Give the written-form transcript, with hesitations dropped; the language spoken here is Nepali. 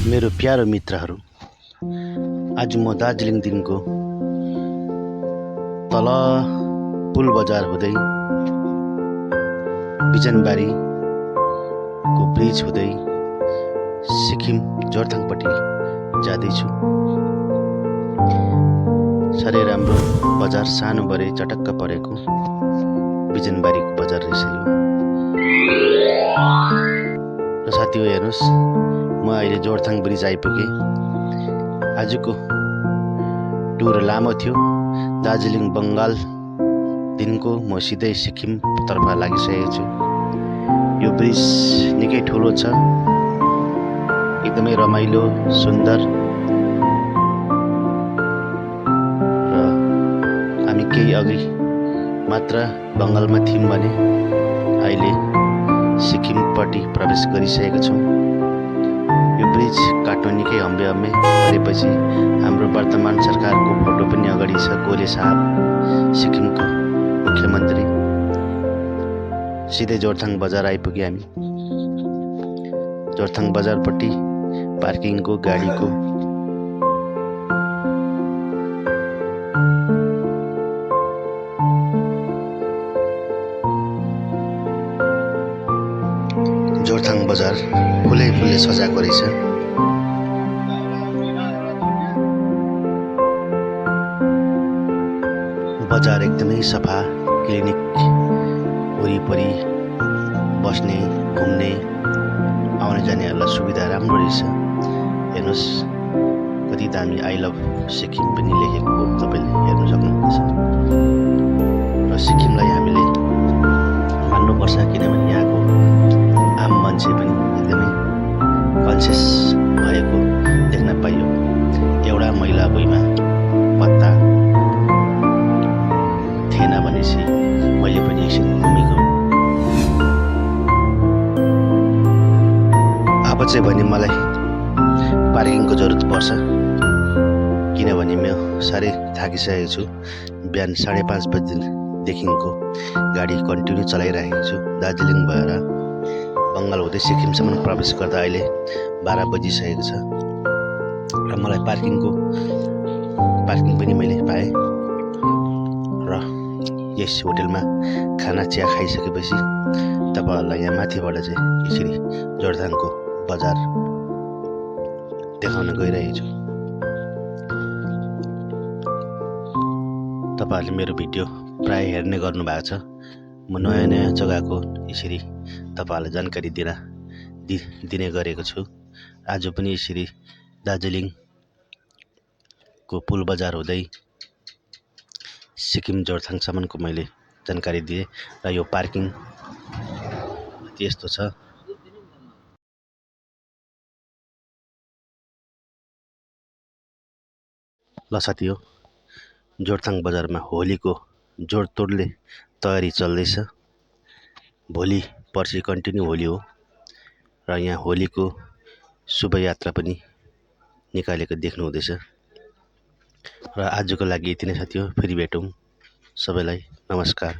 मेरो प्यारो मित्रहरू, आज म दार्जिलिङदेखिको तल पुल बजार हुँदै बिजनबारीको ब्रिज हुँदै सिक्किम जोरथाङपट्टि जाँदैछु। साह्रै राम्रो बजार, सानो बरे चटक्क परेको बिजनबारीको बजार रहेछ यो। र साथीहरू हेर्नुहोस्, म अहिले जोरथाङ ब्रिज आइपुगेँ। आजको टुर लामो थियो। दार्जिलिङ बङ्गालदेखिको म सिधै सिक्किमतर्फ लागिसकेको छु। यो ब्रिज निकै ठुलो छ, एकदमै रमाइलो, सुन्दर। र हामी केही अघि मात्र बङ्गालमा थियौँ भने अहिले सिक्किमपट्टि प्रवेश गरिसकेका छौँ। यो ब्रिज काट्नु निकै हम्बे गरेपछि हाम्रो वर्तमान सरकारको फोटो पनि अगाडि छ, गोले साहब, सिक्किमको मुख्यमन्त्री। सिधै जोरथाङ बजार आइपुग्यौँ हामी। जोरथाङ बजारपट्टि पार्किङको गाडीको जोरथाङ बजार फुलै सजाएको रहेछ। बजार एकदमै सफा, क्लिनिक वरिपरि बस्ने, घुम्ने, आउने जानेहरूलाई सुविधा राम्रो रहेछ। हेर्नुहोस् कति दामी आई लभ सिक्किम पनि लेखेको तपाईँले हेर्न सक्नुहुनेछ। र सिक्किमलाई हामीले मान्नुपर्छ, किनभने यहाँको आम मान्छे पनि एकदमै कन्सियस भएको देख्न पाइयो। एउटा महिला भुइँमा पत्ता थिएन भनेपछि मैले पनि एकछिन घुमेको। अब चाहिँ भने मलाई पार्किङको जरुरत पर्छ, किनभने म साह्रै थाकिसकेको छु। बिहान 5:30 बजीदेखिको गाडी कन्टिन्यू चलाइरहेको छु। दार्जिलिङ भएर बङ्गाल हुँदै सिक्किमसम्म प्रवेश गर्दा अहिले 12 बजिसकेको छ। र मलाई पार्किङ पनि मैले पाएँ। र यस होटेलमा खाना चिया खाइसकेपछि तपाईँहरूलाई यहाँ माथिबाट चाहिँ यसरी जोरथाङको बजार देखाउन गइरहेको छु। तपाईँहरूले मेरो भिडियो प्राय हेर्ने गर्नुभएको छ। म नयाँ जग्गाको यसरी तपाईँहरूलाई जानकारी दिने गरेको छु। आज पनि यसरी दार्जिलिङको पुल बजार हुँदै सिक्किम जोरथाङसम्मको मैले जानकारी दिएँ। र यो पार्किङ यस्तो छ। ल साथी हो, जोरथाङ बजारमा होलीको जोडतोडले तयारी चल्दैछ। भोलि पर्सि कन्टिन्यू होली हो र यहाँ होलीको शोभायात्रा पनि निकालेको देख्नुहुँदैछ। र आजको लागि यति नै साथी हो। फेरि भेटौँ। सबैलाई नमस्कार।